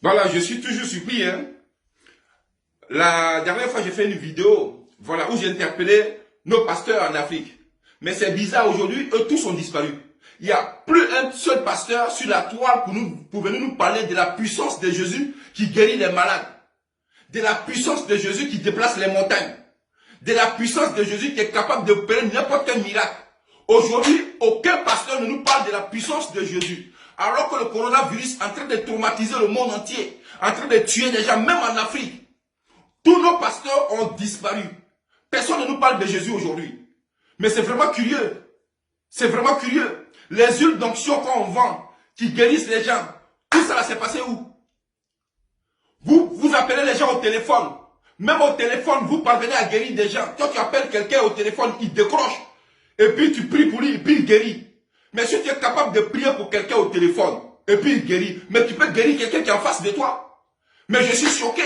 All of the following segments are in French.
Voilà, je suis toujours surpris. Hein. La dernière fois, j'ai fait une vidéo voilà, où j'ai interpellé nos pasteurs en Afrique. Mais c'est bizarre, aujourd'hui, eux tous ont disparu. Il n'y a plus un seul pasteur sur la toile pour venir nous parler de la puissance de Jésus qui guérit les malades. De la puissance de Jésus qui déplace les montagnes. De la puissance de Jésus qui est capable d'opérer n'importe quel miracle. Aujourd'hui, aucun pasteur ne nous parle de la puissance de Jésus. Alors que le coronavirus est en train de traumatiser le monde entier, en train de tuer des gens, même en Afrique. Tous nos pasteurs ont disparu. Personne ne nous parle de Jésus aujourd'hui. Mais c'est vraiment curieux. C'est vraiment curieux. Les huiles d'onction qu'on vend, qui guérissent les gens, tout ça s'est passé où? Vous appelez les gens au téléphone. Même au téléphone, vous parvenez à guérir des gens. Quand tu appelles quelqu'un au téléphone, il décroche. Et puis tu pries pour lui, et puis il guérit. Mais si tu es capable de prier pour quelqu'un au téléphone, et puis il guérit, mais tu peux guérir quelqu'un qui est en face de toi. Mais je suis choqué.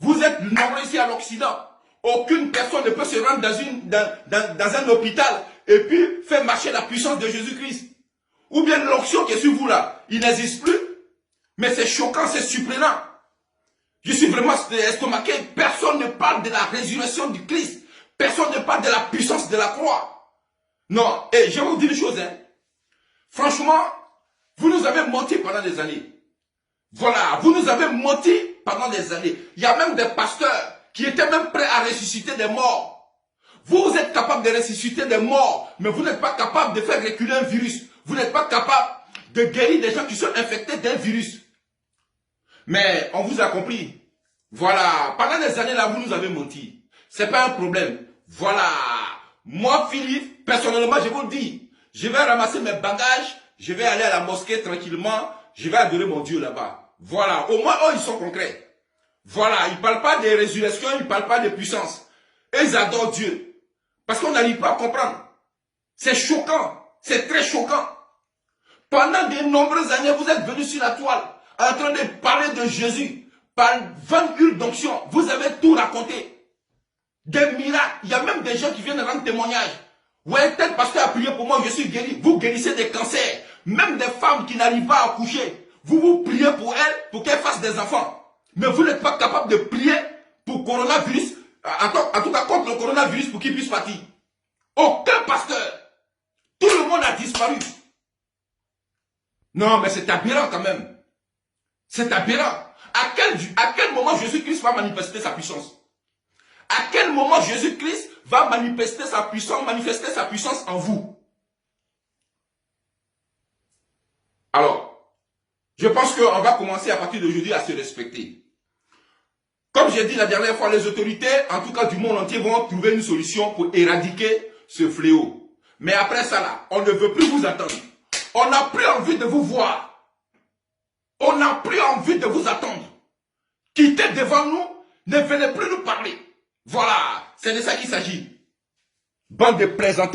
Vous êtes nombreux ici à l'Occident. Aucune personne ne peut se rendre dans un hôpital et puis faire marcher la puissance de Jésus-Christ. Ou bien l'onction qui est sur vous là, il n'existe plus. Mais c'est choquant, c'est surprenant. Je suis vraiment estomaqué. Personne ne parle de la résurrection du Christ. Personne ne parle de la puissance de la croix. Non, et je vais vous dire une chose. Hein. Franchement, vous nous avez menti pendant des années. Voilà, vous nous avez menti pendant des années. Il y a même des pasteurs qui étaient même prêts à ressusciter des morts. Vous êtes capable de ressusciter des morts, mais vous n'êtes pas capable de faire reculer un virus. Vous n'êtes pas capable de guérir des gens qui sont infectés d'un virus. Mais on vous a compris. Voilà, pendant des années là, vous nous avez menti. C'est pas un problème. Voilà. Moi, Philippe, personnellement, je vous le dis, je vais ramasser mes bagages, je vais aller à la mosquée tranquillement, je vais adorer mon Dieu là-bas. Voilà, au moins eux, ils sont concrets. Voilà, ils ne parlent pas de résurrection, ils ne parlent pas de puissance. Ils adorent Dieu. Parce qu'on n'arrive pas à comprendre. C'est choquant, c'est très choquant. Pendant de nombreuses années, vous êtes venus sur la toile, en train de parler de Jésus, par 20 huiles d'onction. Vous avez tout raconté. Des miracles. Il y a même des gens qui viennent rendre témoignage. Ouais, tel pasteur a prié pour moi, je suis guéri. Vous guérissez des cancers. Même des femmes qui n'arrivent pas à accoucher. Vous priez pour elles, pour qu'elles fassent des enfants. Mais vous n'êtes pas capable de prier pour le coronavirus, en tout cas contre le coronavirus pour qu'il puisse partir. Aucun pasteur. Tout le monde a disparu. Non, mais c'est aberrant quand même. C'est aberrant. À quel moment Jésus-Christ va manifester sa puissance? À quel moment Jésus-Christ va manifester sa puissance en vous? Alors, je pense qu'on va commencer à partir d'aujourd'hui à se respecter. Comme j'ai dit la dernière fois, les autorités, en tout cas du monde entier, vont trouver une solution pour éradiquer ce fléau. Mais après ça, là, on ne veut plus vous attendre. On n'a plus envie de vous voir. On n'a plus envie de vous attendre. Quittez devant nous, ne venez plus nous parler. Voilà, c'est de ça qu'il s'agit. Bande de plaisantins.